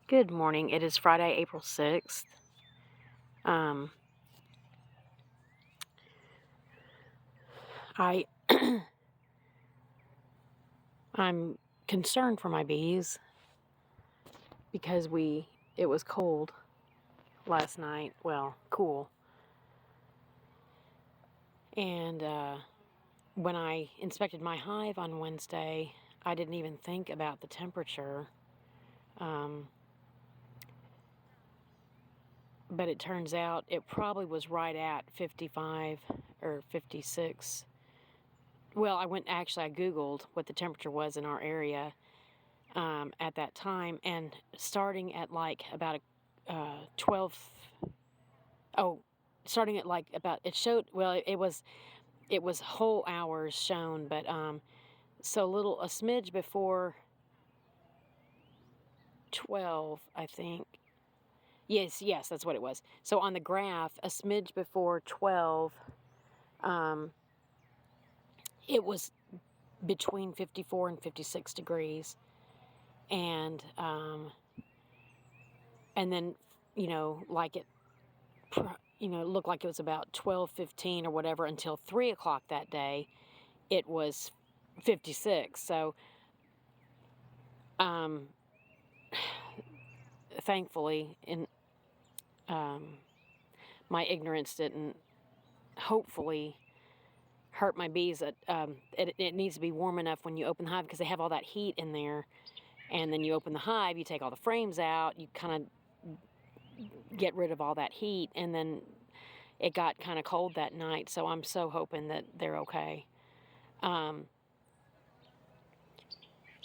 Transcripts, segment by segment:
Good morning. It is Friday, April 6th. Um, I I'm concerned for my bees because it was cold last night. Well, cool. And when I inspected my hive on Wednesday, I didn't even think about the temperature. But it turns out it probably was right at 55 or 56. Well, I Googled what the temperature was in our area at that time, and starting at like about 12. Oh, starting at like about it showed. Well, it was whole hours shown, but so a smidge before 12, I think. Yes, that's what it was. So on the graph, a smidge before 12, it was between 54 and 56 degrees, and then like it looked like it was about 12:15 or whatever until 3 o'clock that day. It was 56. So, thankfully, my ignorance didn't hopefully hurt my bees. It needs to be warm enough when you open the hive because they have all that heat in there. And then you open the hive, you take all the frames out, you kind of get rid of all that heat, and then it got kind of cold that night, so I'm so hoping that they're okay. When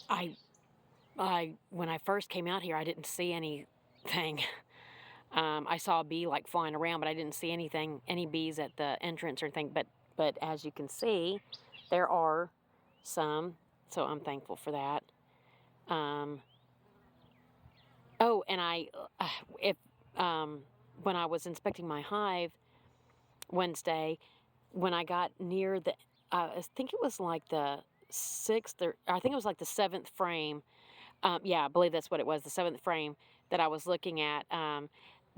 I first came out here, I didn't see anything. I saw a bee like flying around, but I didn't see any bees at the entrance or anything. But as you can see, there are some, so I'm thankful for that. Oh, and when I was inspecting my hive Wednesday, when I got near I think it was like the sixth, or I think it was like the seventh frame. Yeah, I believe that's what it was, the seventh frame that I was looking at.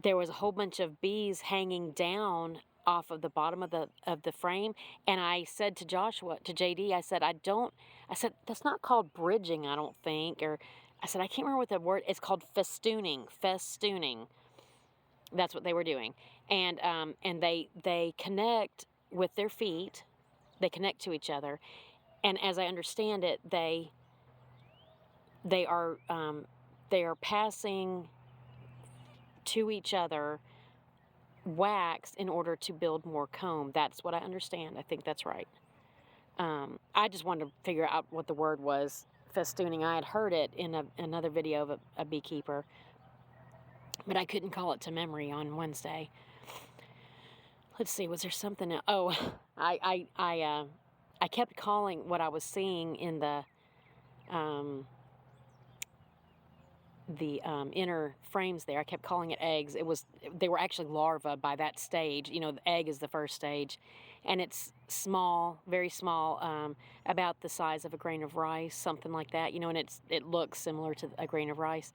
There was a whole bunch of bees hanging down off of the bottom of the frame, and I said to JD, I said that's not called bridging, I don't think, or I said I can't remember what the word. It's called festooning. That's what they were doing, and they connect with their feet. They connect to each other, and as I understand it, they are passing to each other wax in order to build more comb. That's what I understand. I think that's right. I just wanted to figure out what the word was, festooning. I had heard it in another video of a beekeeper, but I couldn't call it to memory on Wednesday. Let's see, was there something else? Oh, I kept calling what I was seeing in the inner frames there. I kept calling it eggs. They were actually larvae by that stage. The egg is the first stage, and it's small, very small, about the size of a grain of rice, something like that. And it looks similar to a grain of rice.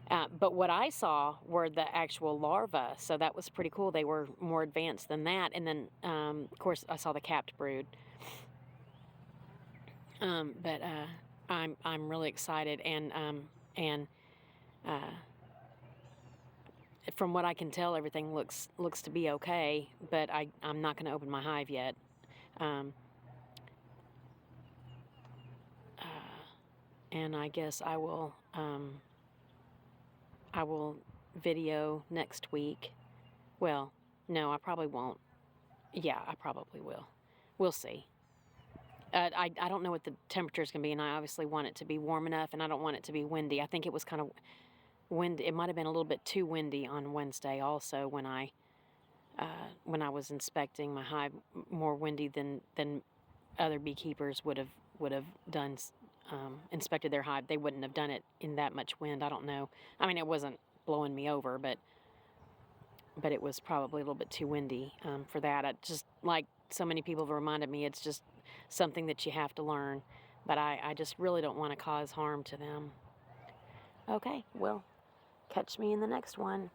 But what I saw were the actual larvae, so that was pretty cool. They were more advanced than that. And then, of course, I saw the capped brood. But I'm really excited, and from what I can tell, everything looks to be okay. But I'm not going to open my hive yet. And I guess I will video next week. Well, no, I probably won't. Yeah, I probably will. We'll see. I don't know what the temperature is going to be, and I obviously want it to be warm enough, and I don't want it to be windy. I think it was kind of windy. It might have been a little bit too windy on Wednesday also when I was inspecting my hive, more windy than other beekeepers would have done, inspected their hive. They wouldn't have done it in that much wind. I don't know. I mean, it wasn't blowing me over, but it was probably a little bit too windy for that. I just, like so many people have reminded me, it's just something that you have to learn. But I just really don't want to cause harm to them. Okay, well, Catch me in the next one.